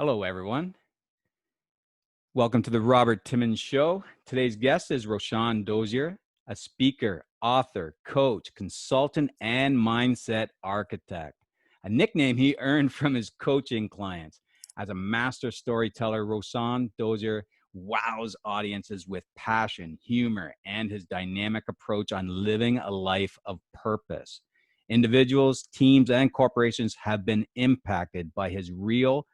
Hello, everyone. Welcome to the Robert Timmons Show. Today's guest is Rousawn Dozier, a speaker, author, coach, consultant, and mindset architect, a nickname he earned from his coaching clients. As a master storyteller, Rousawn Dozier wows audiences with passion, humor, and his dynamic approach on living a life of purpose. Individuals, teams, and corporations have been impacted by his real,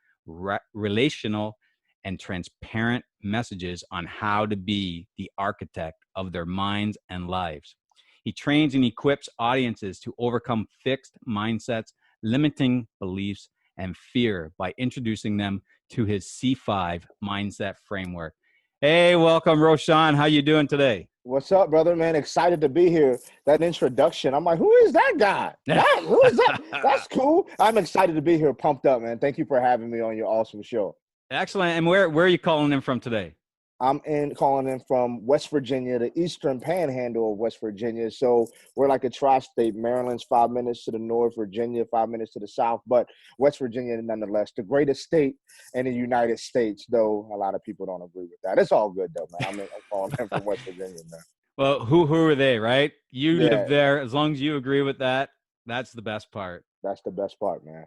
relational, and transparent messages on how to be the architect of their minds and lives. He trains and equips audiences to overcome fixed mindsets, limiting beliefs, and fear by introducing them to his C5 mindset framework. Hey, welcome, Rousawn. How you doing today? What's up, brother, man? Excited to be here. That introduction, I'm like, who is that guy? Who is that? That's cool. I'm excited to be here, pumped up, man. Thank you for having me on your awesome show. Excellent. And where are you calling in from today? I'm calling in from West Virginia, the eastern panhandle of West Virginia. So we're like a tri-state. Maryland's 5 minutes to the north, Virginia 5 minutes to the south, but West Virginia nonetheless, the greatest state in the United States, though a lot of people don't agree with that. It's all good though, man. I'm calling in from West Virginia, man. Well, who are they, right? You live Yeah, there. As long as you agree with that, that's the best part. that's the best part, man.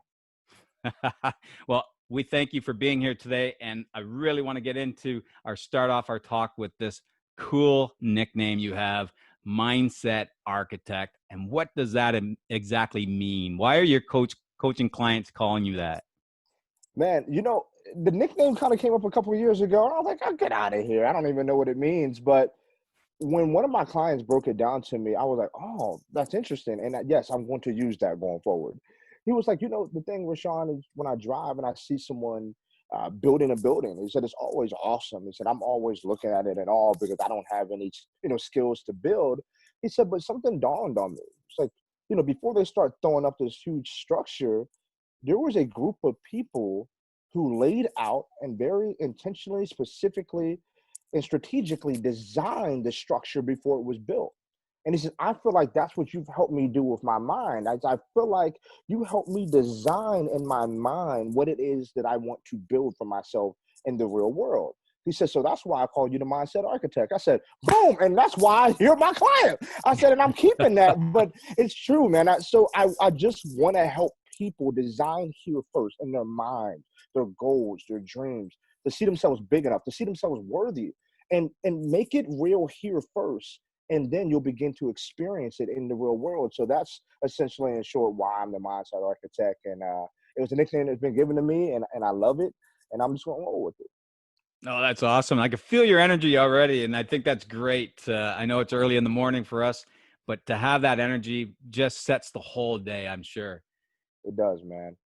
Well, we thank you for being here today. And I really want to get into start off our talk with this cool nickname you have, Mindset Architect. And what does that exactly mean? Why are your coaching clients calling you that? Man, the nickname kind of came up a couple of years ago, and I was like, I'll get out of here. I don't even know what it means. But when one of my clients broke it down to me, I was like, oh, that's interesting. And yes, I'm going to use that going forward. He was like, the thing, Rousawn, is when I drive and I see someone building a building, he said, it's always awesome. He said, I'm always looking at it at all because I don't have any, skills to build. He said, but something dawned on me. It's like, before they start throwing up this huge structure, there was a group of people who laid out and very intentionally, specifically, and strategically designed the structure before it was built. And he said, I feel like that's what you've helped me do with my mind. I feel like you helped me design in my mind what it is that I want to build for myself in the real world. He said, so that's why I call you the mindset architect. I said, boom. And that's why you're my client. I said, and I'm keeping that, but it's true, man. I just want to help people design here first in their mind, their goals, their dreams, to see themselves big enough, to see themselves worthy, and make it real here first. And then you'll begin to experience it in the real world. So that's essentially, in short, why I'm the mindset architect. And it was a nickname that's been given to me, and I love it. And I'm just going to roll with it. Oh, that's awesome. I can feel your energy already. And I think that's great. I know it's early in the morning for us, but to have that energy just sets the whole day, I'm sure. It does, man.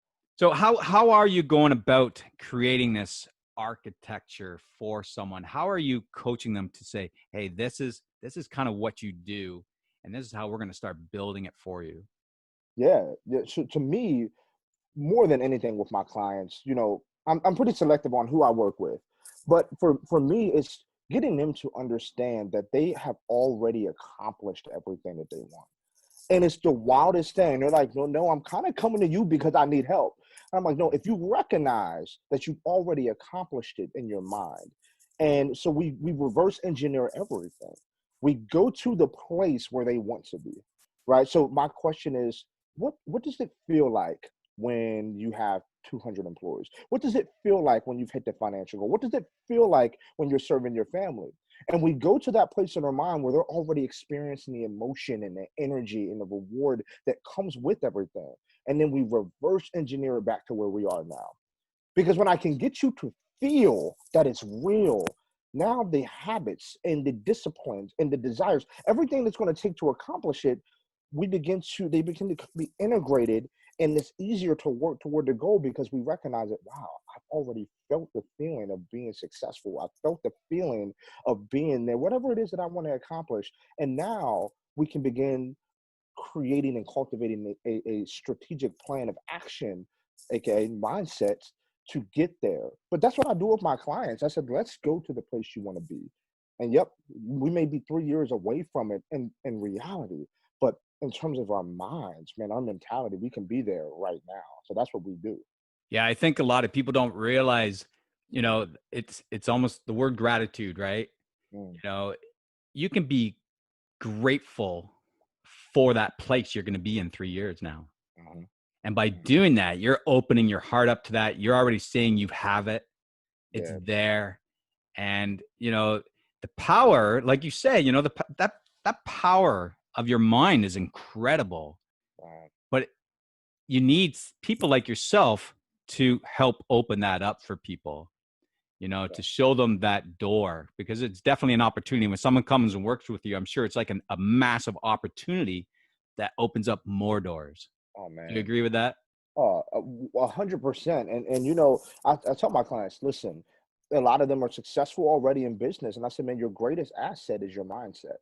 So how are you going about creating this architecture for someone? How are you coaching them to say, hey, this is kind of what you do, and this is how we're going to start building it for you? Yeah. So to me, more than anything with my clients, I'm pretty selective on who I work with. But for me, it's getting them to understand that they have already accomplished everything that they want. And it's the wildest thing. They're like, no, I'm kind of coming to you because I need help. And I'm like, no, if you recognize that you've already accomplished it in your mind. And so we reverse engineer everything. We go to the place where they want to be, right? So my question is, what does it feel like when you have 200 employees? What does it feel like when you've hit the financial goal? What does it feel like when you're serving your family? And we go to that place in our mind where they're already experiencing the emotion and the energy and the reward that comes with everything. And then we reverse engineer it back to where we are now. Because when I can get you to feel that it's real, now the habits and the disciplines and the desires, everything that's going to take to accomplish it, they begin to be integrated, and it's easier to work toward the goal because we recognize that, wow, I've already felt the feeling of being successful. I felt the feeling of being there, whatever it is that I want to accomplish. And now we can begin creating and cultivating a strategic plan of action, aka mindsets, to get there. But that's what I do with my clients. I said, let's go to the place you want to be. And yep, we may be 3 years away from it in reality, but in terms of our minds, man, our mentality, we can be there right now. So that's what we do. Yeah, I think a lot of people don't realize, it's almost the word gratitude, right? Mm, You know, you can be grateful for that place you're going to be in 3 years now. mhm, And by mhm. doing that, you're opening your heart up to that. You're already saying you have it. It's Yeah, there. And, the power, like you say, that power of your mind is incredible. right, But you need people like yourself to help open that up for people, yeah. to show them that door, because it's definitely an opportunity. When someone comes and works with you, I'm sure it's like a massive opportunity that opens up more doors. Oh Do you man. agree with that? 100%. And I tell my clients, listen, a lot of them are successful already in business. And I said, man, your greatest asset is your mindset.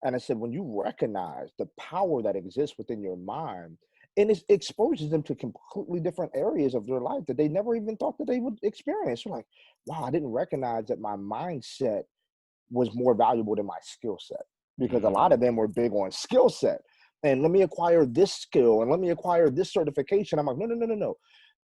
And I said, when you recognize the power that exists within your mind, and it exposes them to completely different areas of their life that they never even thought that they would experience. You're like, wow, I didn't recognize that my mindset was more valuable than my skill set, because a lot Mm, of them were big on skill set and let me acquire this skill and let me acquire this certification. I'm like, no, no, no, no, no.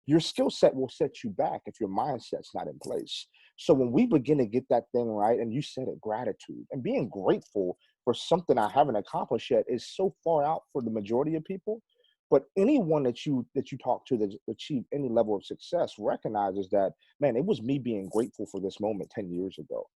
Your skill set will set you back if your mindset's not in place. So when we begin to get that thing right, and you said it, gratitude and being grateful for something I haven't accomplished yet is so far out for the majority of people. But anyone that you talk to that's achieved any level of success recognizes that, man, it was me being grateful for this moment 10 years ago.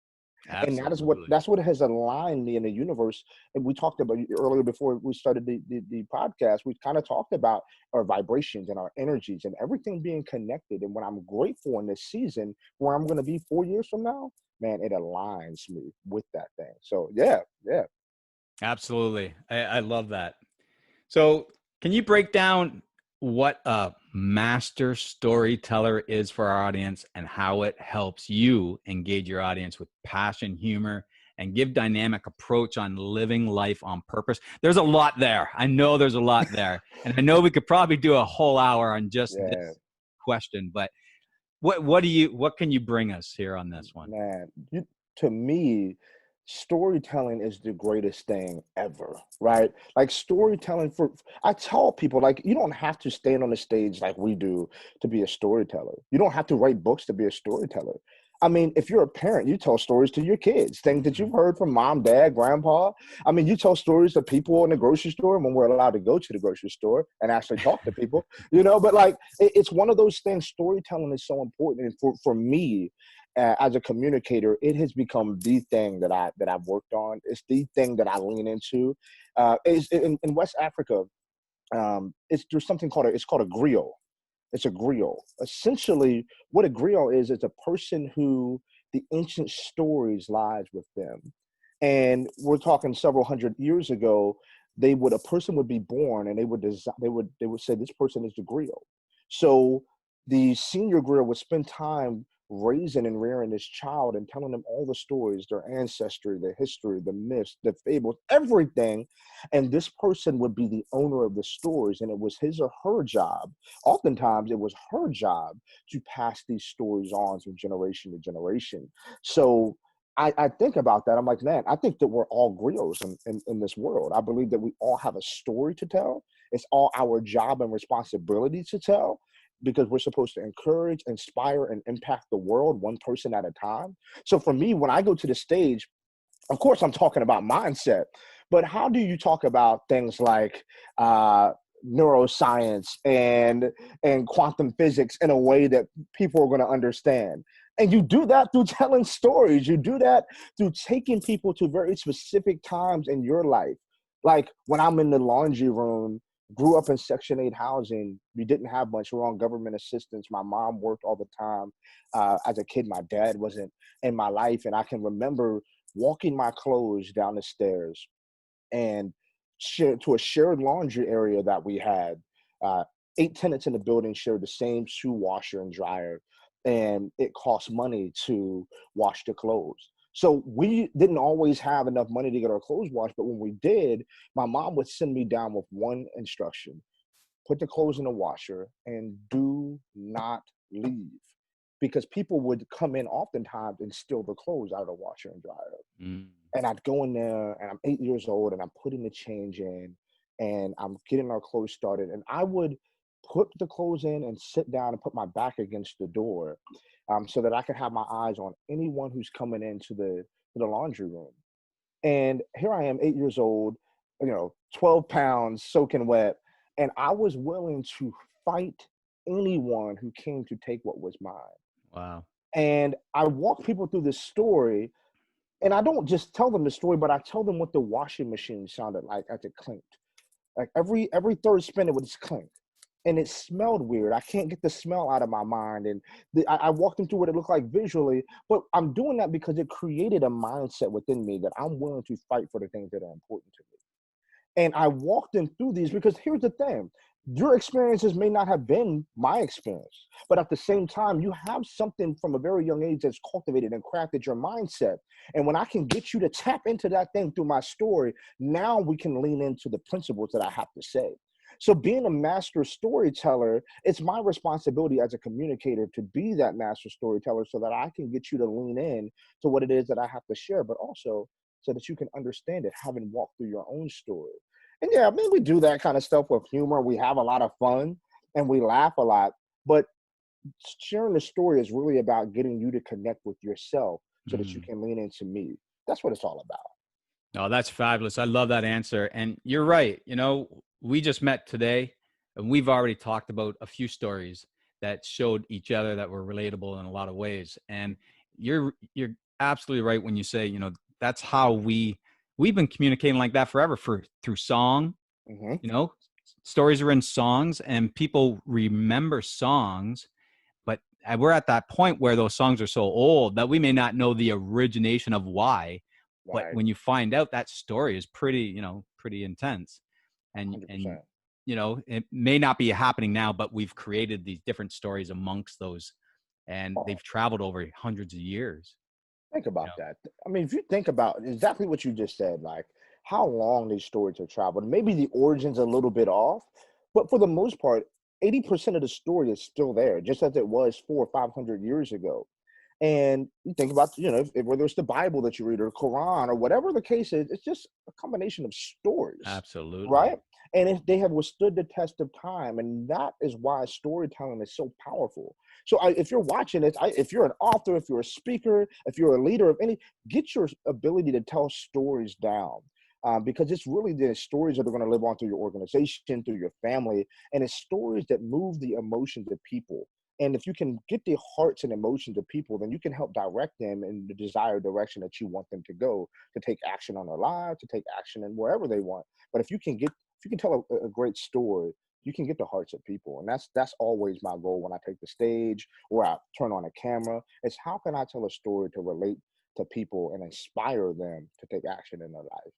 And absolutely. that's what has aligned me in the universe. And we talked about earlier before we started the podcast. We kind of talked about our vibrations and our energies and everything being connected. And when I'm grateful in this season, where I'm going to be 4 years from now, man, it aligns me with that thing. So yeah, yeah. Absolutely. I love that. So, can you break down what a master storyteller is for our audience and how it helps you engage your audience with passion, humor, and give dynamic approach on living life on purpose? There's a lot there. I know there's a lot there. And I know we could probably do a whole hour on just Yeah, this question, but what can you bring us here on this one? man, to me, storytelling is the greatest thing ever, right? Like storytelling I tell people, like, you don't have to stand on the stage like we do to be a storyteller. You don't have to write books to be a storyteller. I mean, if you're a parent, you tell stories to your kids, things that Mhm. you've heard from mom, dad, grandpa. I mean, you tell stories to people in the grocery store when we're allowed to go to the grocery store and actually talk to people, but like it's one of those things. Storytelling is so important. And for me, as a communicator, it has become the thing that I've worked on. It's the thing that I lean into. Is in West Africa, there's something called it's called a griot. It's a griot. Essentially, what a griot is a person who the ancient stories lies with them. And we're talking several hundred years ago. A person would be born, and they would say this person is the griot. So the senior griot would spend time raising and rearing this child and telling them all the stories, their ancestry, the history, the myths, the fables, everything. And this person would be the owner of the stories, and it was his or her job. Oftentimes it was her job to pass these stories on from generation to generation. So I think about that. I'm like, man, I think that we're all griots in this world. I believe that we all have a story to tell. It's all our job and responsibility to tell, because we're supposed to encourage, inspire, and impact the world one person at a time. So for me, when I go to the stage, of course, I'm talking about mindset, but how do you talk about things like neuroscience and quantum physics in a way that people are going to understand? And you do that through telling stories. You do that through taking people to very specific times in your life. Like when I'm in the laundry room, grew up in Section 8 housing. We didn't have much. We were on government assistance. My mom worked all the time. As a kid, my dad wasn't in my life. And I can remember walking my clothes down the stairs and to a shared laundry area that we had. Uh, 8 tenants in the building shared the same shoe washer and dryer, and it cost money to wash the clothes. So we didn't always have enough money to get our clothes washed, but when we did, my mom would send me down with one instruction: put the clothes in the washer and do not leave. Because people would come in oftentimes and steal the clothes out of the washer and dryer. Mm. And I'd go in there, and I'm 8 years old, and I'm putting the change in, and I'm getting our clothes started. And I would put the clothes in and sit down and put my back against the door, so that I can have my eyes on anyone who's coming into the laundry room. And here I am, 8 years old, 12 pounds soaking wet, and I was willing to fight anyone who came to take what was mine. Wow. And I walk people through this story, and I don't just tell them the story, but I tell them what the washing machine sounded like as it clinked. Like every third spin, it would just clink, and it smelled weird. I can't get the smell out of my mind, and I walked them through what it looked like visually. But I'm doing that because it created a mindset within me that I'm willing to fight for the things that are important to me. And I walked them through these because here's the thing. Your experiences may not have been my experience, but at the same time, you have something from a very young age that's cultivated and crafted your mindset. And when I can get you to tap into that thing through my story, now we can lean into the principles that I have to say. So being a master storyteller, it's my responsibility as a communicator to be that master storyteller so that I can get you to lean in to what it is that I have to share, but also so that you can understand it, having walked through your own story. And yeah, I mean, we do that kind of stuff with humor. We have a lot of fun and we laugh a lot. But sharing the story is really about getting you to connect with yourself so that you Mm. can lean into me. That's what it's all about. Oh, that's fabulous. I love that answer. And you're right. We just met today and we've already talked about a few stories that showed each other that were relatable in a lot of ways. And you're absolutely right when you say, that's how we've been communicating like that forever through song. Hmm. you know Stories are in songs and people remember songs, but we're at that point where those songs are so old that we may not know the origination of why. But Right. when you find out, that story is pretty intense. And 100%. it may not be happening now, but we've created these different stories amongst those, and Oh, they've traveled over hundreds of years think you about know that. I mean, if you think about exactly what you just said, like how long these stories have traveled, maybe the origin's a little bit off, but for the most part, 80% of the story is still there, just as it was 400 or 500 years ago. And you think about, whether it's the Bible that you read or Quran or whatever the case is, it's just a combination of stories, Absolutely. right? And if they have withstood the test of time, and that is why storytelling is so powerful. So if you're watching this, if you're an author, if you're a speaker, if you're a leader of any, get your ability to tell stories down. Because it's really the stories that are going to live on through your organization, through your family, and it's stories that move the emotions of people. And if you can get the hearts and emotions of people, then you can help direct them in the desired direction that you want them to go, to take action on their lives, to take action in wherever they want. But if you can tell a great story, you can get the hearts of people. And that's always my goal when I take the stage or I turn on a camera. It's how can I tell a story to relate to people and inspire them to take action in their life?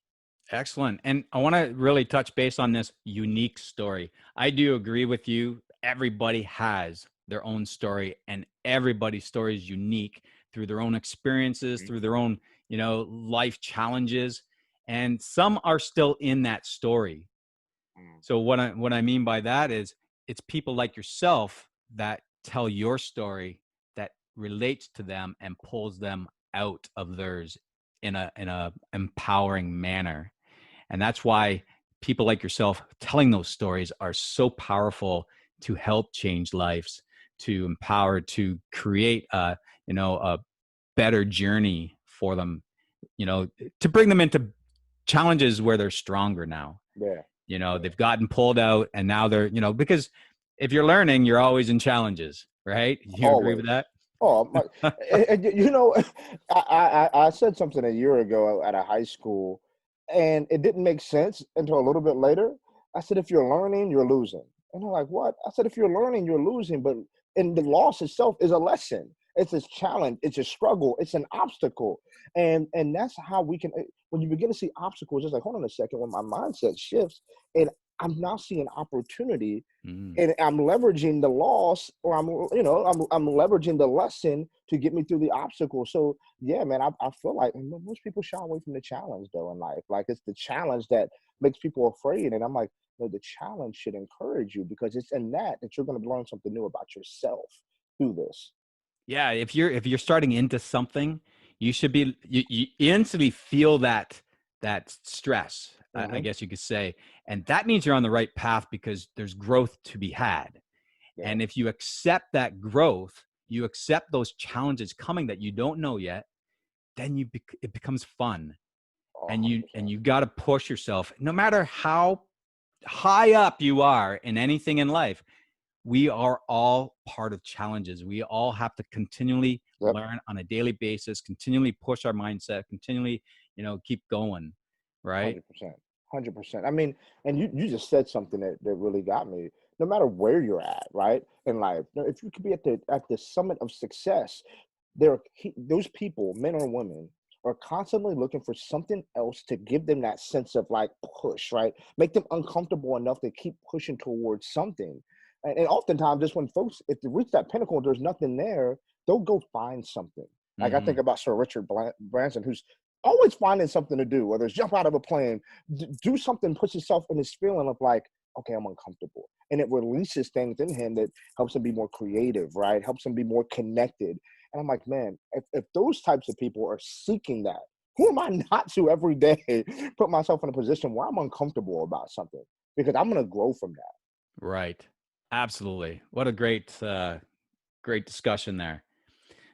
Excellent. And I want to really touch base on this unique story. I do agree with you. Everybody has their own story, and everybody's story is unique through their own experiences, Mhm. through their own, life challenges. And some are still in that story. Mm. So what I mean by that is it's people like yourself that tell your story that relates to them and pulls them out of theirs in a empowering manner. And that's why people like yourself telling those stories are so powerful to help change lives, to empower, to create a better journey for them, to bring them into challenges where they're stronger now. Yeah. Yeah. They've gotten pulled out and now they're, because if you're learning, you're always in challenges, right? You agree with Always. that? Oh my! You know, I said something a year ago at a high school, and it didn't make sense until a little bit later. I said, "If you're learning, you're losing," and they're like, "What?" I said, "If you're learning, you're losing, but and the loss itself is a lesson. It's a challenge. It's a struggle. It's an obstacle, and that's how we can. When you begin to see obstacles, it's like, hold on a second. When my mindset shifts, and I'm now seeing opportunity Mm. and I'm leveraging the loss, or I'm leveraging the lesson to get me through the obstacle. So yeah, man, I feel like most people shy away from the challenge though in life. Like it's the challenge that makes people afraid, and I'm like, no, the challenge should encourage you because it's in that you're going to learn something new about yourself through this. Yeah, if you're starting into something, you should you instantly feel that stress, I Hmm. guess you could say. And that means you're on the right path because there's growth to be had. Yeah. And if you accept that growth, you accept those challenges coming that you don't know yet, then it becomes fun. Oh, And you 100%. got to push yourself no matter how high up you are in anything in life. We are all part of challenges. We all have to continually Yep. learn on a daily basis, continually push our mindset, continually, keep going. Right. 100%. 100%. I mean, and you just said something that really got me. No matter where you're at, right, in life, if you could be at the summit of success, those people, men or women, are constantly looking for something else to give them that sense of like push, right? Make them uncomfortable enough to keep pushing towards something. And oftentimes, just when folks, if they reach that pinnacle, and there's nothing there, they'll go find something. Like I think Mm-hmm. about Sir Richard Branson, who's always finding something to do, whether it's jump out of a plane, do something, puts himself in this feeling of like, okay, I'm uncomfortable. And it releases things in him that helps him be more creative, right? Helps him be more connected. And I'm like, man, if those types of people are seeking that, who am I not to every day put myself in a position where I'm uncomfortable about something? Because I'm going to grow from that. Right. Absolutely. What a great discussion there.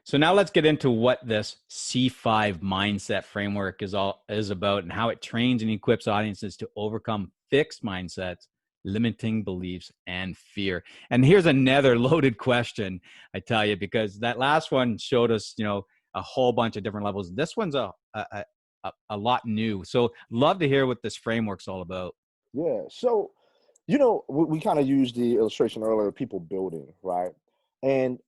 So now let's get into what this C5 mindset framework is about and how it trains and equips audiences to overcome fixed mindsets, limiting beliefs, and fear. And here's another loaded question, I tell you, because that last one showed us, a whole bunch of different levels. This one's a lot new. So love to hear what this framework's all about. Yeah. So, we kind of used the illustration earlier of people building, right? And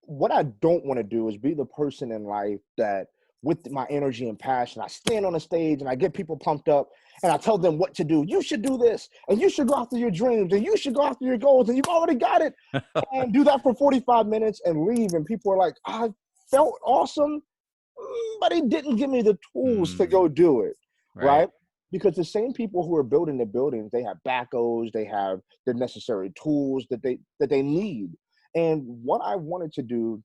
what I don't want to do is be the person in life that, with my energy and passion, I stand on the stage and I get people pumped up and I tell them what to do. You should do this, and you should go after your dreams, and you should go after your goals, and you've already got it. And do that for 45 minutes and leave. And people are like, I felt awesome, but he didn't give me the tools to go do it, Right. right? Because the same people who are building the buildings, they have backhoes, they have the necessary tools that they need. And what I wanted to do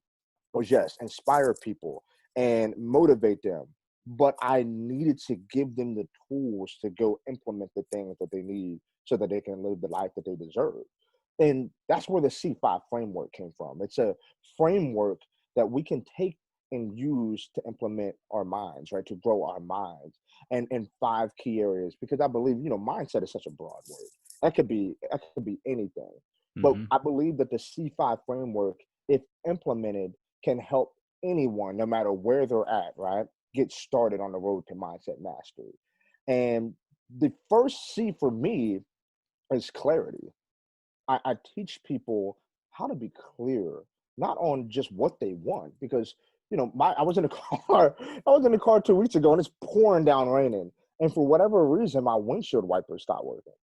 was, yes, inspire people and motivate them, but I needed to give them the tools to go implement the things that they need so that they can live the life that they deserve. And that's where the C5 framework came from. It's a framework that we can take and use to implement our minds, right? To grow our minds and in five key areas. Because I believe, mindset is such a broad word. That could be anything. But Mm-hmm. I believe that the C5 framework, if implemented, can help anyone, no matter where they're at, right, get started on the road to mindset mastery. And the first C for me is clarity. I teach people how to be clear, not on just what they want, because I was in a car, I was in the car 2 weeks ago, and it's pouring down raining, and for whatever reason, my windshield wipers stopped working,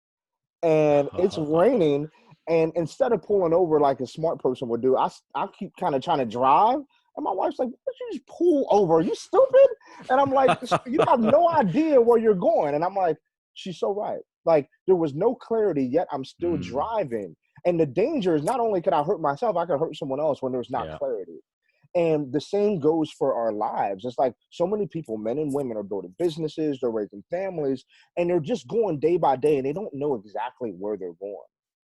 and it's raining, and instead of pulling over like a smart person would do, I keep kind of trying to drive, and my wife's like, "Why don't you just pull over? Are you stupid?" And I'm like, "You have no idea where you're going." And I'm like, she's so right. Like, there was no clarity, yet I'm still Mm, driving. And the danger is, not only could I hurt myself, I could hurt someone else when there's not yeah. clarity. And the same goes for our lives. It's like so many people, men and women, are building businesses, they're raising families, and they're just going day by day, and they don't know exactly where they're going.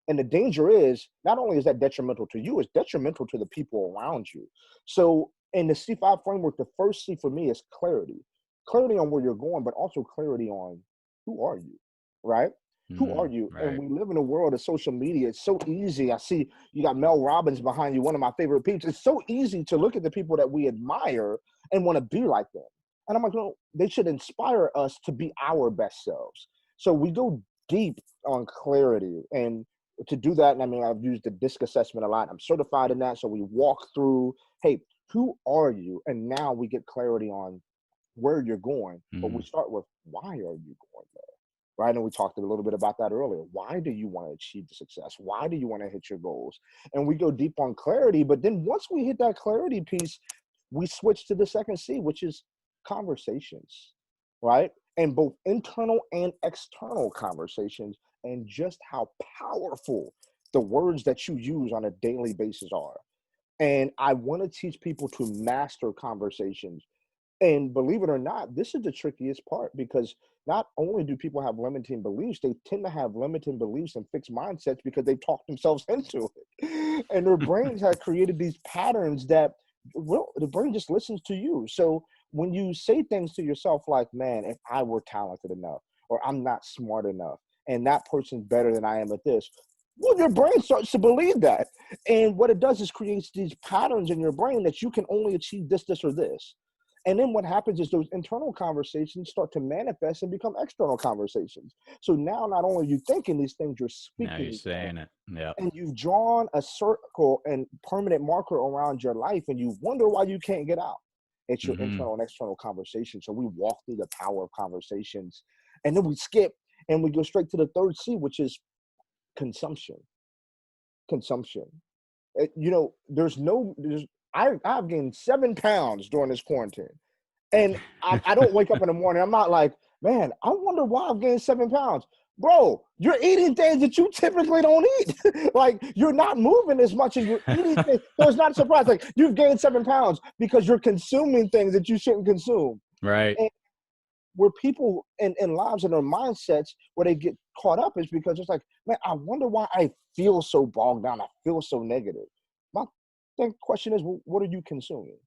And the danger is, not only is that detrimental to you, it's detrimental to the people around you. So in the C5 framework, the first C for me is clarity. Clarity on where you're going, but also clarity on who are you, right? Who are you? And Right. we live in a world of social media. It's so easy. I see you got Mel Robbins behind you, one of my favorite people. It's so easy to look at the people that we admire and want to be like them. And I'm like, no, they should inspire us to be our best selves. So we go deep on clarity. And to do that, and I mean, I've used the DISC assessment a lot. I'm certified in that. So we walk through, hey, who are you? And now we get clarity on where you're going. But we Mm, start with, why are you going there? Right. And we talked a little bit about that earlier. Why do you want to achieve the success? Why do you want to hit your goals? And we go deep on clarity. But then once we hit that clarity piece, we switch to the second C, which is conversations, right? And both internal and external conversations, and just how powerful the words that you use on a daily basis are. And I want to teach people to master conversations, And believe it or not, this is the trickiest part, because not only do people have limiting beliefs, they tend to have limiting beliefs and fixed mindsets because they talk themselves into it. And their brains have created these patterns that, well, the brain just listens to you. So when you say things to yourself like, man, if I were talented enough, or I'm not smart enough, and that person's better than I am at this, well, your brain starts to believe that. And what it does is creates these patterns in your brain that you can only achieve this, this, or this. And then what happens is those internal conversations start to manifest and become external conversations. So now not only are you thinking these things, you're Now speaking you're these things. saying it. Yeah. And you've drawn a circle and permanent marker around your life, and you wonder why you can't get out. It's your Mm-hmm. internal and external conversation. So we walk through the power of conversations, and then we skip and we go straight to the third C, which is consumption. Consumption. I've gained 7 pounds during this quarantine. And I don't wake up in the morning. I'm not like, man, I wonder why I've gained 7 pounds. Bro, you're eating things that you typically don't eat. Like, you're not moving as much and you're eating things. So it's not a surprise. Like, you've gained 7 pounds because you're consuming things that you shouldn't consume. Right. And where people in lives and their mindsets where they get caught up is because it's like, man, I wonder why I feel so bogged down. I feel so negative. My question is, well, what are you consuming?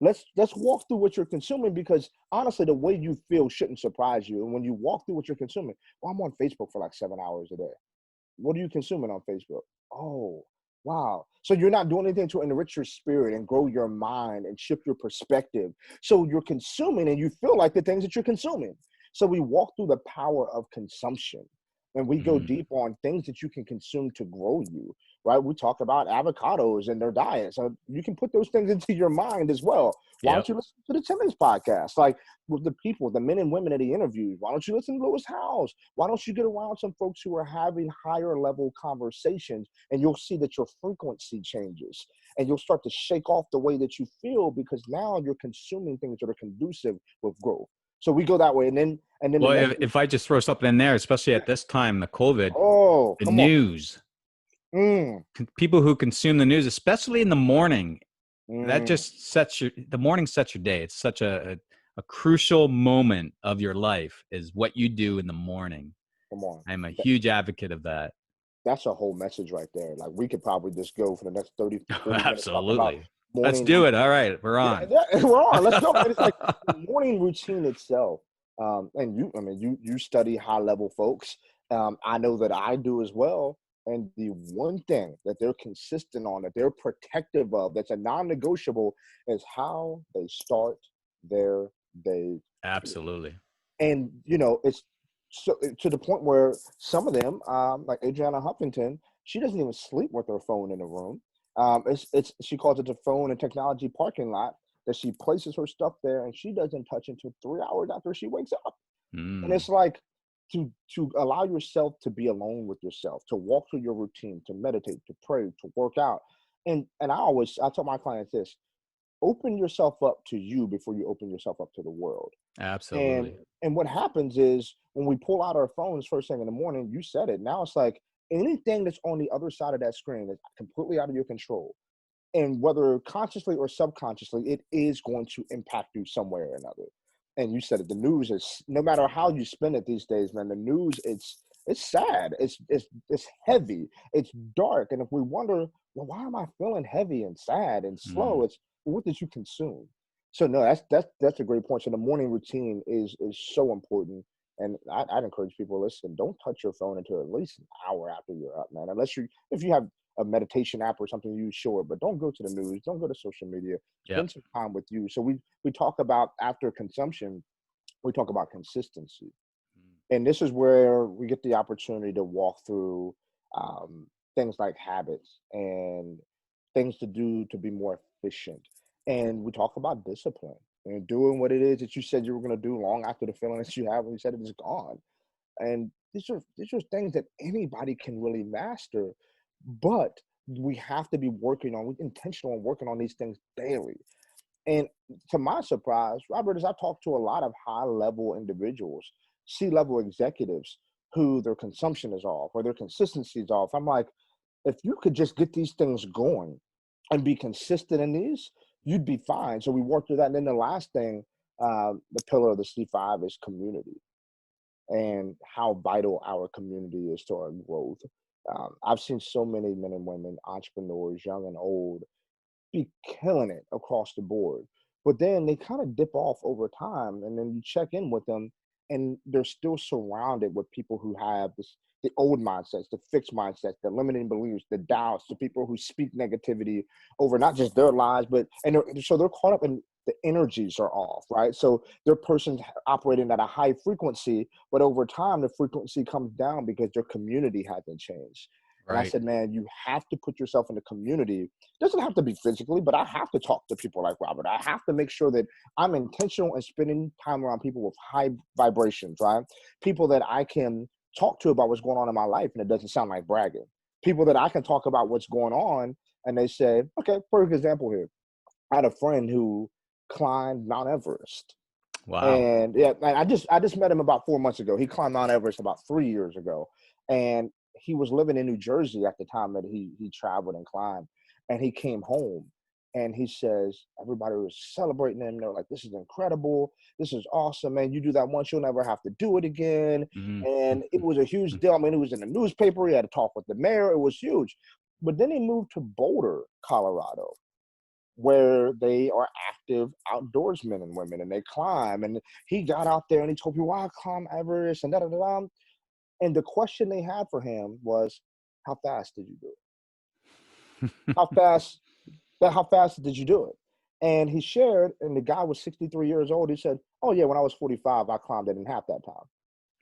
Let's walk through what you're consuming, because honestly, the way you feel shouldn't surprise you. And when you walk through what you're consuming, well, I'm on Facebook for like 7 hours a day. What are you consuming on Facebook? Oh, wow. So you're not doing anything to enrich your spirit and grow your mind and shift your perspective. So you're consuming and you feel like the things that you're consuming. So we walk through the power of consumption, and we go Mm. deep on things that you can consume to grow you, right? We talk about avocados and their diet. So you can put those things into your mind as well. Why don't Yep. you listen to the Timmons podcast? Like, with the people, the men and women that he interviews, why don't you listen to Lewis Howes? Why don't you get around some folks who are having higher level conversations, and you'll see that your frequency changes, and you'll start to shake off the way that you feel, because now you're consuming things that are conducive with growth. So we go that way. And then the Well, next, if I just throw something in there, especially at this time, the COVID, oh, the come on. news, Mm, people who consume the news, especially in the morning, that mm, just the morning sets your day. It's such a crucial moment of your life is what you do in the morning. come on. I'm a huge advocate of that. That's a whole message right there. Like, we could probably just go for the next 30, 40 minutes talking about Absolutely. Let's morning do it. routine. All right, we're Yeah, on. yeah, we're on. Let's go. And it's like the morning routine itself. And you study high level folks. I know that I do as well. And the one thing that they're consistent on, that they're protective of, that's a non-negotiable, is how they start their day. Absolutely. And it's so to the point where some of them, like Adriana Huffington, she doesn't even sleep with her phone in the room. It's she calls it the phone and technology parking lot, that she places her stuff there and she doesn't touch until 3 hours after she wakes up. And Mm, it's like, to allow yourself to be alone with yourself, to walk through your routine, to meditate, to pray, to work out. And I tell my clients this: open yourself up to you before you open yourself up to the world. And absolutely. and what happens is, when we pull out our phones first thing in the morning, you said it. Now it's like anything that's on the other side of that screen is completely out of your control. And whether consciously or subconsciously, it is going to impact you some way or another. And you said it. The news is, no matter how you spend it these days, man. The news, it's sad. It's heavy. It's dark. And if we wonder, well, why am I feeling heavy and sad and slow? Mm. It's, well, what did you consume? So no, that's a great point. So the morning routine is so important. And I'd encourage people to listen. Don't touch your phone until at least an hour after you're up, man. Unless if you have a meditation app or something, you sure, but don't go to the news, don't go to social media. Yep. Spend some time with you. So we talk about, after consumption, we talk about consistency. And this is where we get the opportunity to walk through things like habits and things to do to be more efficient. And we talk about discipline and doing what it is that you said you were going to do long after the feeling that you have when you said it is gone. And these are things that anybody can really master, but we have to be intentional on working on these things daily. And to my surprise, Robert, as I talk to a lot of high level individuals, C-level executives, who their consumption is off or their consistency is off, I'm like, if you could just get these things going and be consistent in these, you'd be fine. So we worked through that. And then the last thing, the pillar of the C5 is community, and how vital our community is to our growth. I've seen so many men and women, entrepreneurs, young and old, be killing it across the board. But then they kind of dip off over time, and then you check in with them, and they're still surrounded with people who have the old mindsets, the fixed mindsets, the limiting beliefs, the doubts, the people who speak negativity over not just their lives, but so they're caught up in the energies are off, right? So their person's operating at a high frequency, but over time the frequency comes down because their community hasn't changed. And I Right. said, man, you have to put yourself in the community. It doesn't have to be physically, but I have to talk to people like Robert. I have to make sure that I'm intentional in spending time around people with high vibrations, right? People that I can talk to about what's going on in my life and it doesn't sound like bragging. People that I can talk about what's going on and they say, okay, perfect example here. I had a friend who climbed Mount Everest. Wow. And yeah, I just met him about 4 months ago. He climbed Mount Everest about 3 years ago. And he was living in New Jersey at the time that he traveled and climbed. And he came home and he says, everybody was celebrating him. They're like, this is incredible. This is awesome, man. You do that once, you'll never have to do it again. Mhm. And it was a huge deal. I mean, it was in the newspaper. He had to talk with the mayor. It was huge. But then he moved to Boulder, Colorado, where they are active outdoorsmen and women and they climb. And he got out there and he told people, "Well, I climb Everest and da da da." And the question they had for him was, how fast did you do it? How fast how fast did you do it? And he shared, and the guy was 63 years old. He said, "Oh yeah, when I was 45, I climbed it in half that time."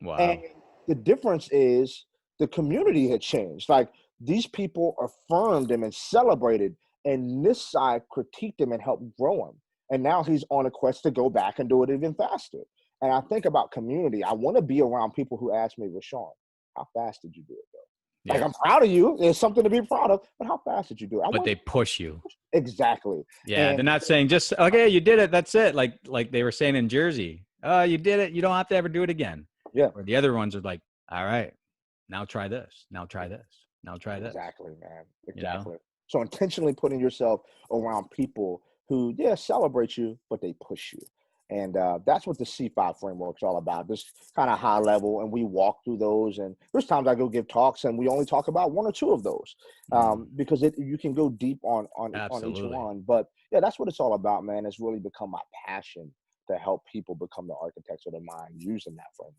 And Wow. the difference is the community had changed. Like these people affirmed him and celebrated, and this side critiqued him and helped grow him. And now he's on a quest to go back and do it even faster. And I think about community. I want to be around people who ask me, Rashawn, how fast did you do it though? Like Yeah. I'm proud of you. There's something to be proud of, but how fast did you do it? I But want they push you. exactly. Yeah. And They're not saying just, okay, you did it. That's it. Like they were saying in Jersey. Oh, you did it. You don't have to ever do it again. yeah, Or the other ones are like, all right, now try this. Now try this. Now try this. exactly, man. You know? Exactly. So intentionally putting yourself around people who, yeah, celebrate you, but they push you. And that's what the C5 framework's all about. This kind of high level, and we walk through those. And there's times I go give talks, and we only talk about one or two of those Mm, because you can go deep on each absolutely. one. But yeah, that's what it's all about, man. It's really become my passion to help people become the architects of their mind using that framework.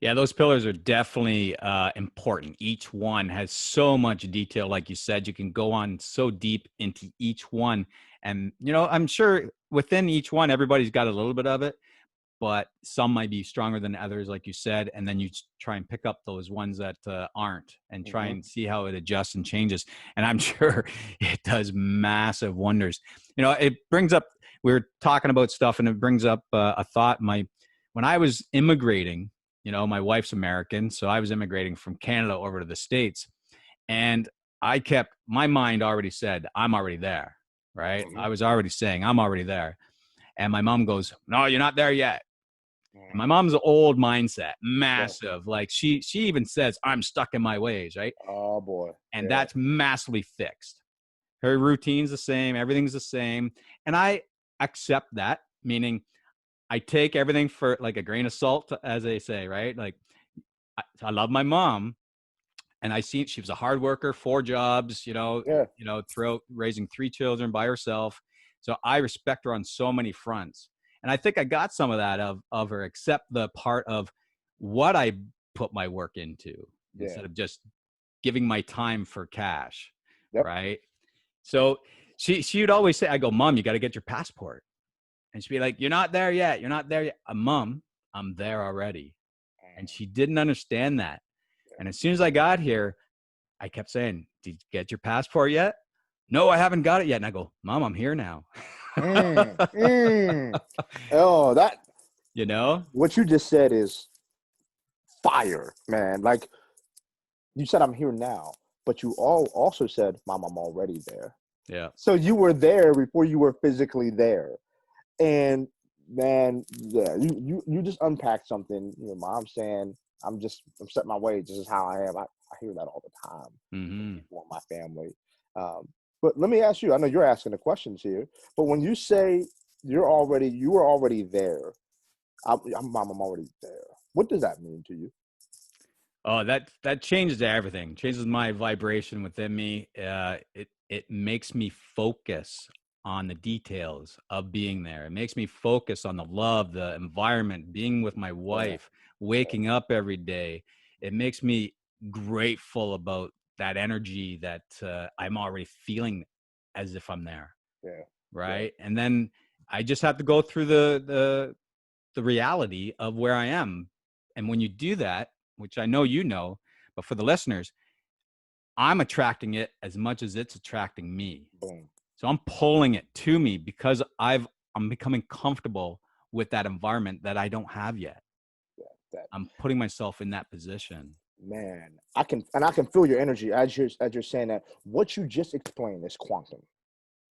Yeah, those pillars are definitely important. Each one has so much detail. Like you said, you can go on so deep into each one. And, I'm sure within each one, everybody's got a little bit of it, but some might be stronger than others, like you said. And then you try and pick up those ones that aren't and try Hmm. and see how it adjusts and changes. And I'm sure it does massive wonders. It brings up, we were talking about stuff and it brings up a thought. When I was immigrating, my wife's American, so I was immigrating from Canada over to the States. And my mind already said, I'm already there, right? Hmm. I was already saying, I'm already there. And my mom goes, no, you're not there yet. And my mom's an old mindset, Yeah. massive. Like she even says, I'm stuck in my ways, right? Oh boy. And Yeah. that's massively fixed. Her routine's the same, everything's the same. And I accept that, meaning I take everything for like a grain of salt, as they say, right? Like I love my mom, and I see she was a hard worker, 4 jobs, Yeah. throughout raising 3 children by herself. So I respect her on so many fronts, and I think I got some of that of her, except the part of what I put my work into Yeah. instead of just giving my time for cash, Yep. right? So she would always say, I go, Mom, you got to get your passport. And she'd be like, you're not there yet. You're not there yet. Mom, I'm there already. And she didn't understand that. And as soon as I got here, I kept saying, did you get your passport yet? No, I haven't got it yet. And I go, Mom, I'm here now. Mm, mm. Oh, that you know? what you just said is fire, man. Like you said, I'm here now, but you all also said, Mom, I'm already there. Yeah. So you were there before you were physically there. And man, yeah, you just unpacked something. Your mom saying, I'm set my way. This is how I am. I hear that all the time from Mm-hmm. people in my family. But let me ask you. I know you're asking the questions here, but when you say you were already there. I'm already there. What does that mean to you? Oh, that changes everything. Changes my vibration within me. It makes me focus on the details of being there. It makes me focus on the love, the environment, being with my Yeah, wife, waking up every day. It makes me grateful about that energy that I'm already feeling as if I'm there, yeah, yeah. right? And then I just have to go through the reality of where I am. And when you do that, which I know you know, but for the listeners, I'm attracting it as much as it's attracting me. Boom. So I'm pulling it to me because I'm becoming comfortable with that environment that I don't have yet. Yeah, that I'm putting myself in that position. man. I can feel your energy as you're saying that. What you just explained is quantum.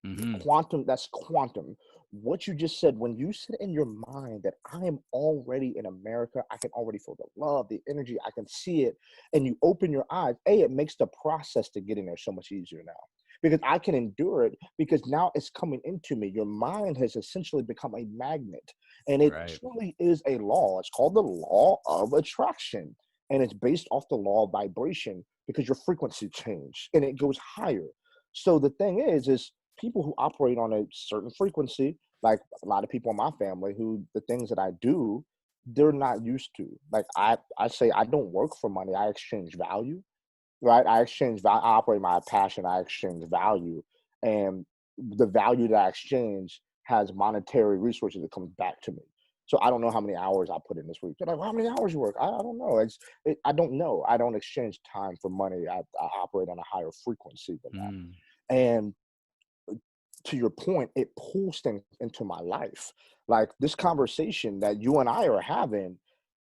Mm-hmm. Quantum, that's quantum. What you just said, when you said in your mind that I am already in America, I can already feel the love, the energy, I can see it, and you open your eyes, it makes the process to getting there so much easier now. Because I can endure it because now it's coming into me. Your mind has essentially become a magnet. And it Right. truly is a law. It's called the law of attraction. And it's based off the law of vibration because your frequency changed and it goes higher. So the thing is people who operate on a certain frequency, like a lot of people in my family who the things that I do, they're not used to. Like I say I don't work for money. I exchange value, right? I exchange value. I operate my passion. I exchange value, and the value that I exchange has monetary resources that comes back to me. So I don't know how many hours I put in this week. They're like, well, how many hours you work? I don't know. I don't know. I don't exchange time for money. I operate on a higher frequency than Mm. that. And to your point, it pulls things into my life. Like this conversation that you and I are having,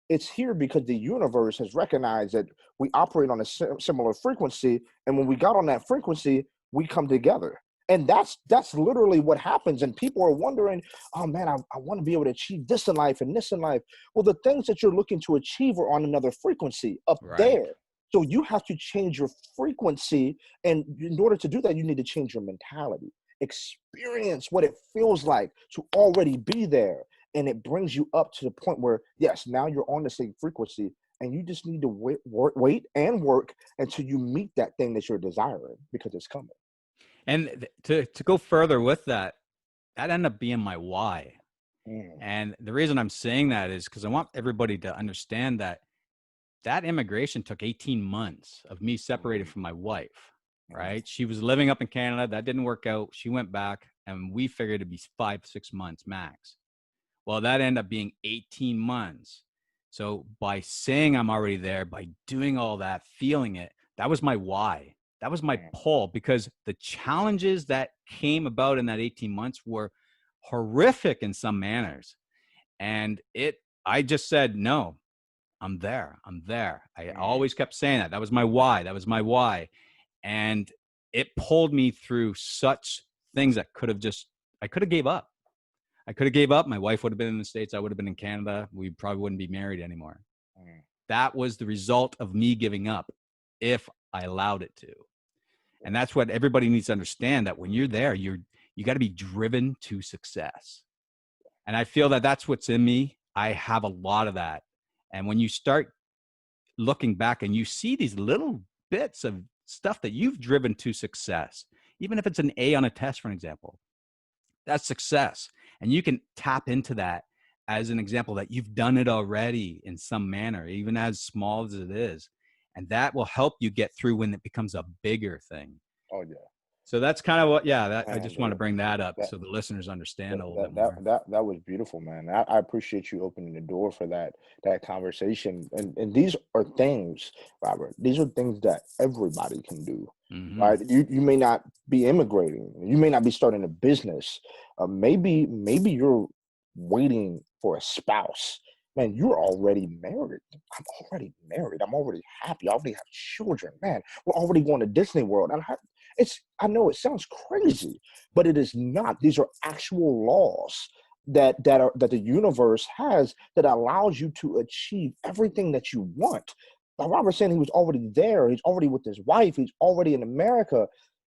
it's here because the universe has recognized that we operate on a similar frequency. And when we got on that frequency, we come together. And that's literally what happens. And people are wondering, oh man, I want to be able to achieve this in life and this in life. Well, the things that you're looking to achieve are on another frequency up Right. there. So you have to change your frequency. And in order to do that, you need to change your mentality, experience what it feels like to already be there. And it brings you up to the point where, yes, now you're on the same frequency and you just need to wait and work until you meet that thing that you're desiring because it's coming. And to go further with that, that ended up being my why. Mm, And the reason I'm saying that is because I want everybody to understand that that immigration took 18 months of me separated mm, from my wife, mm, right? She was living up in Canada. That didn't work out. She went back and we figured it'd be 5, 6 months max. Well, that ended up being 18 months. So by saying I'm already there, by doing all that, feeling it, that was my why. That was my mm, pull because the challenges that came about in that 18 months were horrific in some manners. And I just said, no, I'm there. I'm there. I mm. always kept saying that. That was my why. That was my why. And it pulled me through such things that I could have gave up. I could have gave up. My wife would have been in the States. I would have been in Canada. We probably wouldn't be married anymore. Mm. That was the result of me giving up if I allowed it to. And that's what everybody needs to understand, that when you're there, you got to be driven to success. And I feel that that's what's in me. I have a lot of that. And when you start looking back and you see these little bits of stuff that you've driven to success, even if it's an A on a test, for an example, that's success. And you can tap into that as an example that you've done it already in some manner, even as small as it is. And that will help you get through when it becomes a bigger thing. Oh yeah, So that's kind of what, yeah, I man. just want to bring that up That so the listeners understand that a little bit that that more. that, that was beautiful, man. I appreciate you opening the door for that conversation. And these are things, Robert. These are things that everybody can do. Mm-hmm. Right? You may not be immigrating. You may not be starting a business. Maybe you're waiting for a spouse. Man, you're already married. I'm already married. I'm already happy. I already have children. Man, we're already going to Disney World. And I know it sounds crazy, but it is not. These are actual laws that the universe has that allows you to achieve everything that you want. Like Robert saying, he was already there. He's already with his wife. He's already in America.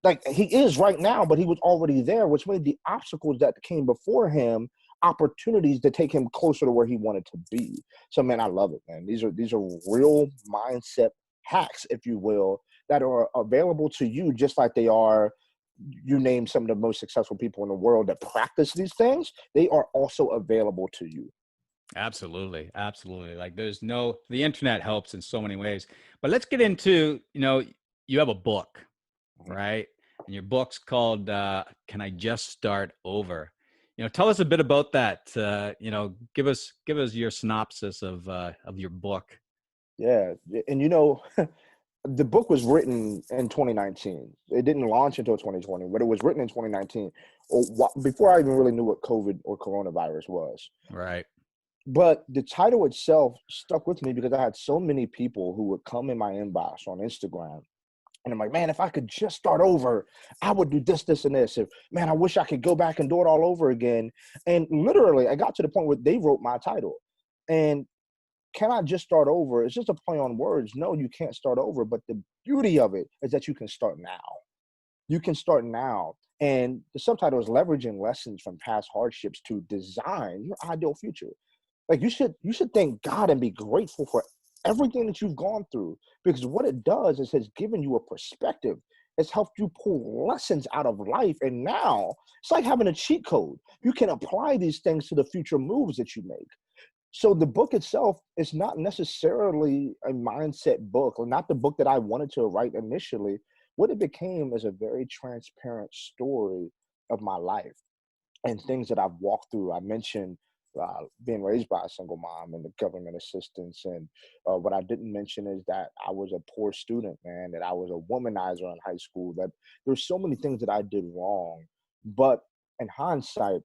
Like he is right now, but he was already there, which made the obstacles that came before him opportunities to take him closer to where he wanted to be. So man, I love it, man. These are real mindset hacks, if you will, that are available to you, just like they are. You name some of the most successful people in the world that practice these things, they are also available to you. Absolutely. Absolutely. Like the internet helps in so many ways. But let's get into, you have a book, Mhm. right? And your book's called Can I Just Start Over? Tell us a bit about that. Give us your synopsis of your book. Yeah, and the book was written in 2019. It didn't launch until 2020, but it was written in 2019, before I even really knew what COVID or coronavirus was. Right. But the title itself stuck with me because I had so many people who would come in my inbox on Instagram. And I'm like, man, if I could just start over, I would do this, this, and this. If, man, I wish I could go back and do it all over again. And literally, I got to the point where they wrote my title. And can I just start over? It's just a play on words. No, you can't start over. But the beauty of it is that you can start now. You can start now. And the subtitle is leveraging lessons from past hardships to design your ideal future. Like you should thank God and be grateful for everything that you've gone through, because what it does is has given you a perspective. It's helped you pull lessons out of life, and now it's like having a cheat code. You can apply these things to the future moves that you make. So the book itself is not necessarily a mindset book, or not the book that I wanted to write initially. What it became is a very transparent story of my life and things that I've walked through. I mentioned being raised by a single mom and the government assistance. And what I didn't mention is that I was a poor student, man, that I was a womanizer in high school, that there's so many things that I did wrong. But in hindsight,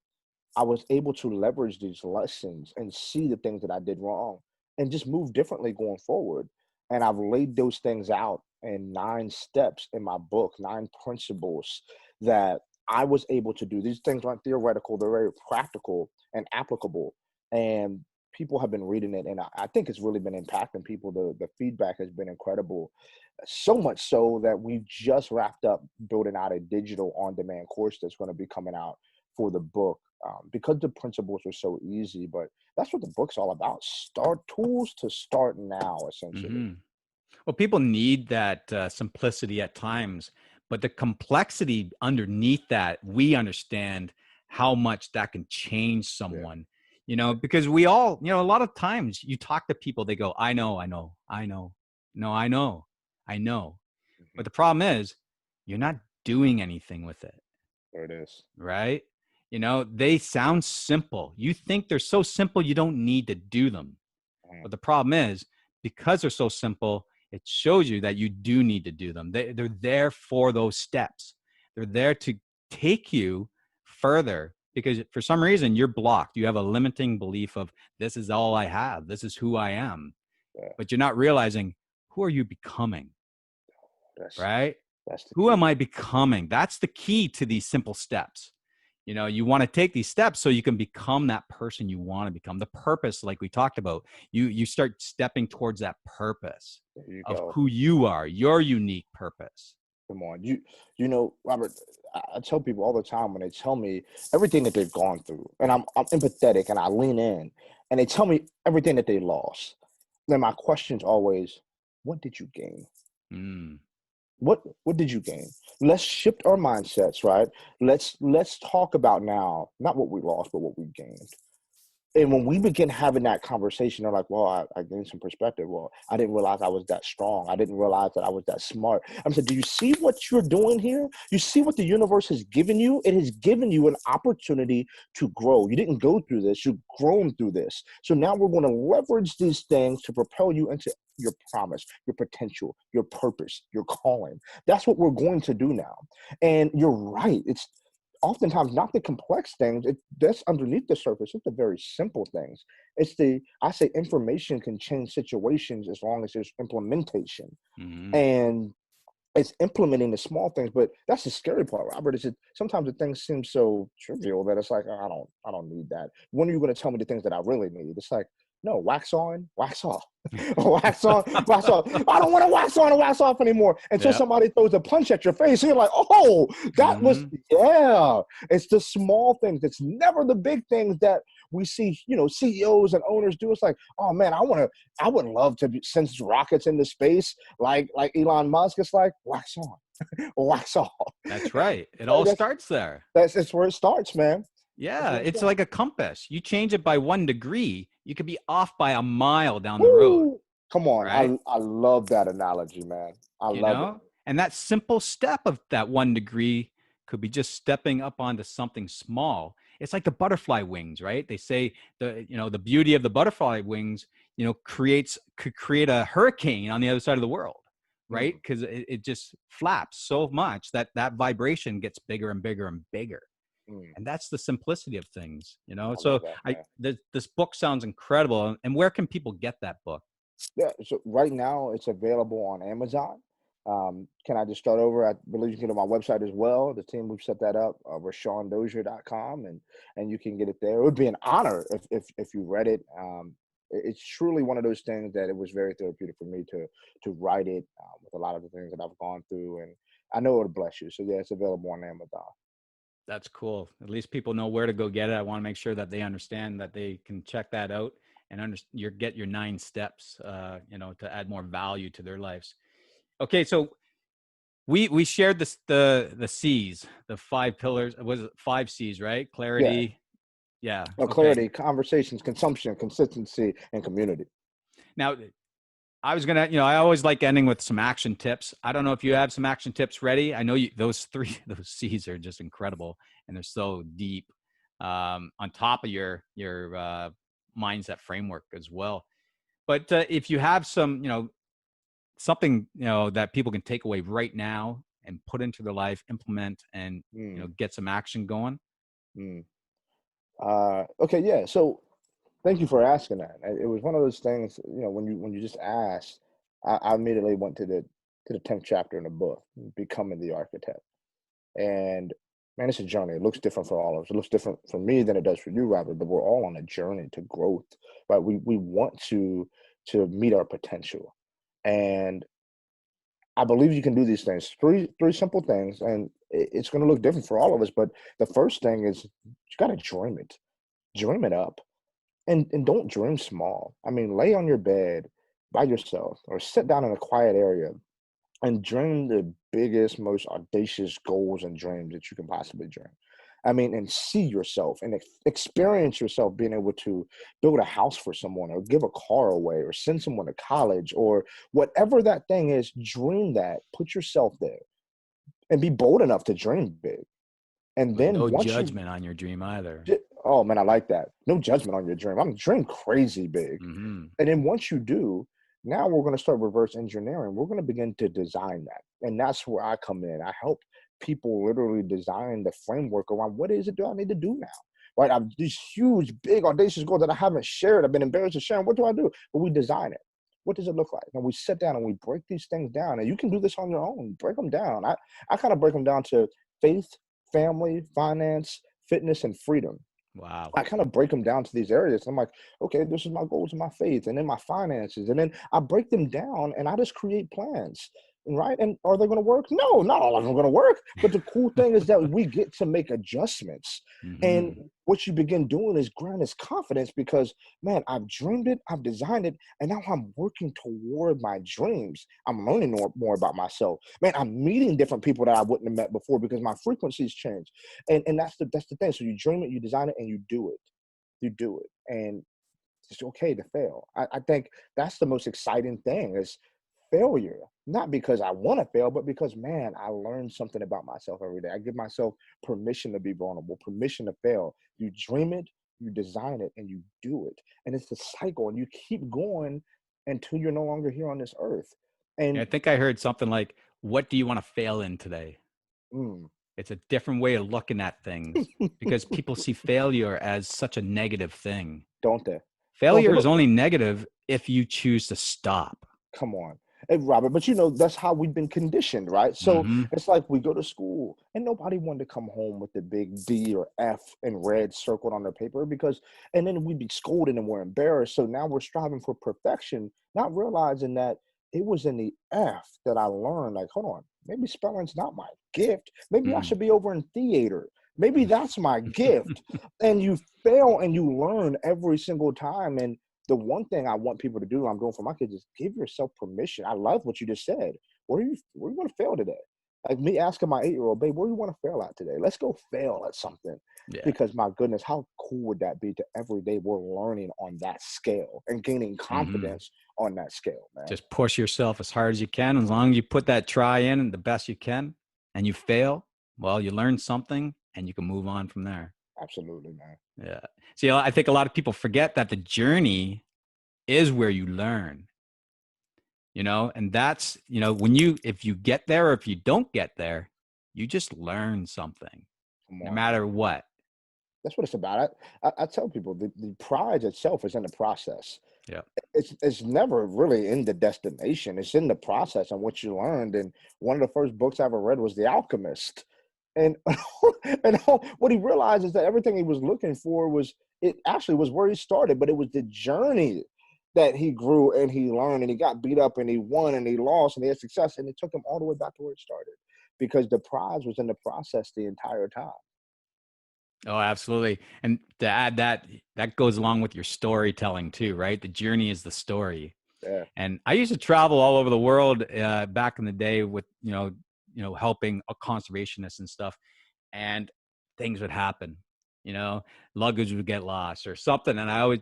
I was able to leverage these lessons and see the things that I did wrong and just move differently going forward. And I've laid those things out in 9 steps in my book, 9 principles that I was able to do. These things aren't theoretical, they're very practical and applicable. And people have been reading it, and I think it's really been impacting people. The feedback has been incredible. So much so that we just wrapped up building out a digital on demand course that's going to be coming out for the book, because the principles are so easy. But that's what the book's all about. Start tools to start now, essentially. Hmm. Well, people need that simplicity at times, but the complexity underneath that, we understand how much that can change Yeah. someone, because we all, a lot of times you talk to people, they go, I know, I know, I know, no, I know, I know. But Hmm. the problem is, you're not doing anything with it, There it is. right? They sound simple. You think they're so simple, you don't need to do them. Mhm. But the problem is, because they're so simple, it shows you that you do need to do them. They're there for those steps. They're there to take you further, because for some reason you're blocked. You have a limiting belief of, this is all I have. This is who I am. Yeah, But you're not realizing, who are you becoming, that's right? that's the Who key. am I becoming? That's the key to these simple steps. You want to take these steps so you can become that person you want to become. The purpose, like we talked about, you start stepping towards that purpose There you of go. who you are, your unique purpose. Come on, Robert. I tell people all the time when they tell me everything that they've gone through, and I'm empathetic and I lean in, and they tell me everything that they lost. Then my question's always, what did you gain? Mm, What did you gain? Let's shift our mindsets, right? Let's talk about now, not what we lost, but what we gained. And when we begin having that conversation, they're like, well, I gained some perspective. Well, I didn't realize I was that strong. I didn't realize that I was that smart. I'm saying, do you see what you're doing here? You see what the universe has given you? It has given you an opportunity to grow. You didn't go through this, you've grown through this. So now we're going to leverage these things to propel you into your promise, your potential, your purpose, your calling. That's what we're going to do now. And you're right. It's oftentimes not the complex things. That's underneath the surface. It's the very simple things. I say information can change situations as long as there's implementation. mm, And it's implementing the small things, but that's the scary part, Robert. Is it sometimes the things seem so trivial that it's like, oh, I don't need that. When are you going to tell me the things that I really need? It's like, No, wax on, wax off. Wax on, wax off. I don't want to wax on and wax off anymore until Yeah. somebody throws a punch at your face. And you're like, oh, that was, Hmm. yeah. It's the small things. It's never the big things that we see, CEOs and owners do. It's like, oh man, I would love to send rockets into space like Elon Musk. It's like, wax on, wax off. That's right. It all That's, starts there. that's where it starts, man. That's Yeah. where it It's starts. like a compass. You change it by 1 degree, you could be off by a mile down the road, Woo! Come on. right? I love that analogy, man. I You love it. know? And that simple step of that 1 degree could be just stepping up onto something small. It's like the butterfly wings, right? They say the beauty of the butterfly wings, could create a hurricane on the other side of the world, right? Mm, Because it just flaps so much that that vibration gets bigger and bigger and bigger. mm. And that's the simplicity of things. I So love that, I man. this book sounds incredible. And where can people get that book? Yeah, so right now it's available on Amazon. Can I just start over? I believe you can get it on my website as well. The team, we've set that up, RousawnDozier.com, and you can get it there. It would be an honor if you read it. It's truly one of those things that it was very therapeutic for me to write it with a lot of the things that I've gone through, and I know it'll bless you. So yeah, it's available on Amazon. That's cool. At least people know where to go get it. I want to make sure that they understand that they can check that out and get your 9 steps, to add more value to their lives. Okay, so we shared the C's, the 5 pillars. Was it 5 C's, right? Yeah, Clarity. Yeah. Okay. clarity, conversations, consumption, consistency, and community. Now I was gonna, I always like ending with some action tips. I don't know if you have some action tips ready. I know those three, those C's are just incredible and they're so deep, on top of your mindset framework as well. But if you have some, something that people can take away right now and put into their life, implement, and Mm, get some action going. mm. Okay, yeah. So thank you for asking that. It was one of those things, when you just asked, I immediately went to the 10th chapter in the book, Becoming the Architect. And man, it's a journey. It looks different for all of us. It looks different for me than it does for you, Robert, but we're all on a journey to growth. Right. We want to meet our potential. And I believe you can do these things. Three simple things, and it's gonna look different for all of us. But the first thing is you gotta dream it. Dream it up. And don't dream small. I mean, lay on your bed by yourself or sit down in a quiet area and dream the biggest, most audacious goals and dreams that you can possibly dream. I mean, and see yourself and experience yourself being able to build a house for someone or give a car away or send someone to college or whatever that thing is. Dream that, put yourself there and be bold enough to dream big. And With then no once you, judgment on your dream either. oh man, I like that. No judgment on your dream. I'm dream crazy big. Hmm. And then once you do, now we're going to start reverse engineering. We're going to begin to design that. And that's where I come in. I help people literally design the framework around what is it do I need to do now? Right? I've these huge, big, audacious goals that I haven't shared. I've been embarrassed to share them. What do I do? But we design it. What does it look like? And we sit down and we break these things down. And you can do this on your own. Break them down. I kind of break them down to faith, family, finance, fitness, and freedom. Wow. I kind of break them down to these areas. I'm like, okay, this is my goals and my faith, and then my finances, and then I break them down and I just create plans, right? And are they going to work? No, not all of them are going to work. But the cool thing is that we get to make adjustments, and Hmm. what you begin doing is growing this confidence because, man, I've dreamed it, I've designed it, and now I'm working toward my dreams. I'm learning more about myself. Man, I'm meeting different people that I wouldn't have met before because my frequencies change, and that's the thing. So you dream it, you design it, and you do it. You do it, and it's okay to fail. I think that's the most exciting thing is failure. Not because I want to fail, but because man, I learned something about myself every day. I give myself permission to be vulnerable, permission to fail. You dream it, you design it, and you do it, and it's the cycle, and you keep going until you're no longer here on this earth. Yeah, I And think I heard something like, "What do you want to fail in today?" mm, It's a different way of looking at things because people see failure as such a negative thing. don't they? Don't they? Failure is Look, only negative if you choose to stop. come on. Hey, Robert, but that's how we've been conditioned, right? So Mm-hmm. it's like we go to school and nobody wanted to come home with the big D or F in red circled on their paper and then we'd be scolded and we're embarrassed. So now we're striving for perfection, not realizing that it was in the F that I learned, like, hold on, maybe spelling's not my gift. Maybe I Mm-hmm. should be over in theater. Maybe that's my gift. And you fail and you learn every single time. And the one thing I want people to do, I'm doing for my kids, is give yourself permission. I love what you just said. Where you want to fail today? Like me asking my 8-year-old, babe, where do you want to fail at today? Let's go fail at something. Yeah. Because my goodness, how cool would that be to every day we're learning on that scale and gaining Mm-hmm. confidence on that scale, man. Just push yourself as hard as you can. As long as you put that try in and the best you can and you fail, well, you learn something and you can move on from there. Absolutely, man. Yeah. See, I think a lot of people forget that the journey is where you learn, and that's, if you get there or if you don't get there, you just learn something Come no on, man. matter what. That's what it's about. I tell people the prize itself is in the process. Yeah. It's never really in the destination. It's in the process and what you learned. And one of the first books I ever read was The Alchemist. And what he realized is that everything he was looking for was it actually was where he started, but it was the journey that he grew and he learned and he got beat up and he won and he lost and he had success and it took him all the way back to where it started because the prize was in the process the entire time. Oh, absolutely. And to add that goes along with your storytelling too, right? The journey is the story. Yeah, And I used to travel all over the world back in the day with, helping a conservationists and stuff. And things would happen, you know, luggage would get lost or something. And I always,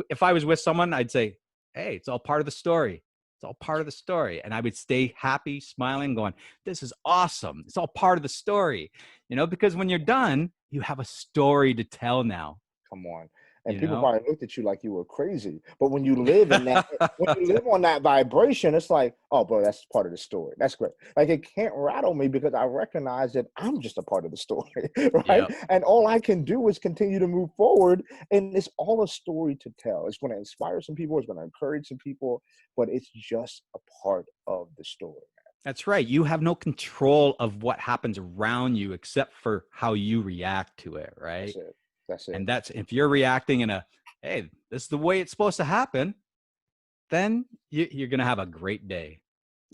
if I was with someone, I'd say, hey, it's all part of the story. It's all part of the story. And I would stay happy, smiling, going, this is awesome. It's all part of the story, because when you're done, you have a story to tell now, come on. And you people know? probably looked at you like you were crazy. But when you live on that vibration, it's like, oh, bro, that's part of the story. That's great. Like it can't rattle me because I recognize that I'm just a part of the story, right? Yep. And all I can do is continue to move forward. And it's all a story to tell. It's going to inspire some people. It's going to encourage some people, but it's just a part of the story. That's right. You have no control of what happens around you except for how you react to it, That's right? it. That's it. And that's if you're reacting in a, hey, this is the way it's supposed to happen, then you're going to have a great day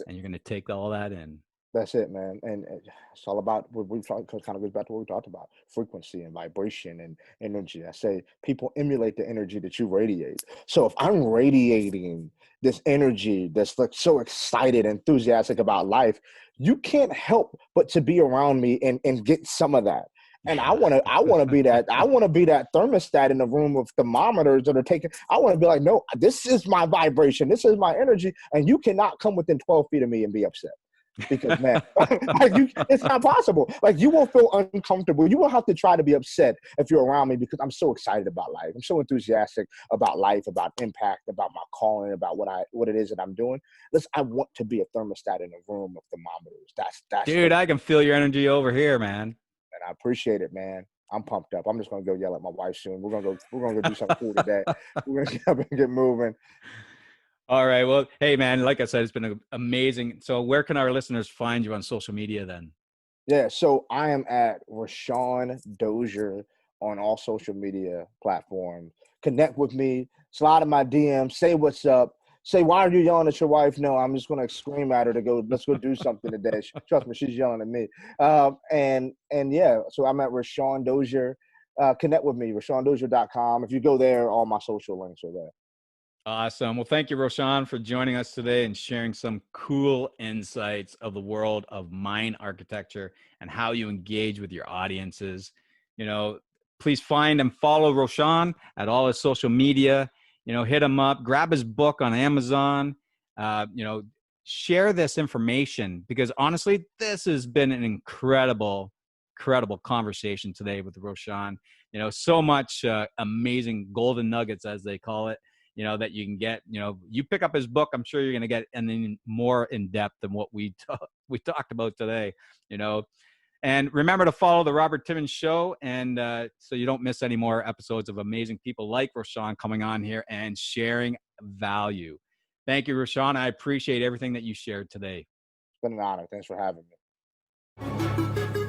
and you're going to take all that in. That's it, man. And it's all about what we talked, kind of goes back to what we talked about frequency and vibration and energy. I say people emulate the energy that you radiate. So if I'm radiating this energy that's like so excited, enthusiastic about life, you can't help but to be around me and get some of that. And I want to be that. I want to be that thermostat in the room of thermometers that are taking. I want to be like, no, this is my vibration. This is my energy. And you cannot come within 12 feet of me and be upset because man, like it's not possible. Like you will feel uncomfortable. You will have to try to be upset if you're around me because I'm so excited about life. I'm so enthusiastic about life, about impact, about my calling, about what it is that I'm doing. I want to be a thermostat in a room of thermometers. That's for Dude, me, I can feel your energy over here, man. and I appreciate it, man. I'm pumped up. I'm just gonna go yell at my wife soon. We're gonna go do something cool today. We're gonna get up and get moving. All right. Well, hey, man, like I said, it's been amazing. So where can our listeners find you on social media then? Yeah, so I am at Rousawn Dozier on all social media platforms. Connect with me, slide in my DM, say what's up. Say, why are you yelling at your wife? No, I'm just gonna scream at her to go, let's go do something today. Trust me, she's yelling at me. And yeah, so I'm at Rousawn Dozier. Connect with me, RousawnDozier.com. If you go there, all my social links are there. Awesome. Well, thank you, Rousawn, for joining us today and sharing some cool insights of the world of mind architecture and how you engage with your audiences. You know, please find and follow Rousawn at all his social media. Hit him up, grab his book on Amazon. Uh, you know, share this information because honestly, this has been an incredible conversation today with Rousawn. So much amazing golden nuggets, as they call it, that you can get. You pick up his book, I'm sure you're going to get anything more in depth than what we talked about today. And remember to follow the Robert Timmons Show, and so you don't miss any more episodes of amazing people like Rousawn coming on here and sharing value. Thank you, Rousawn. I appreciate everything that you shared today. It's been an honor. Thanks for having me.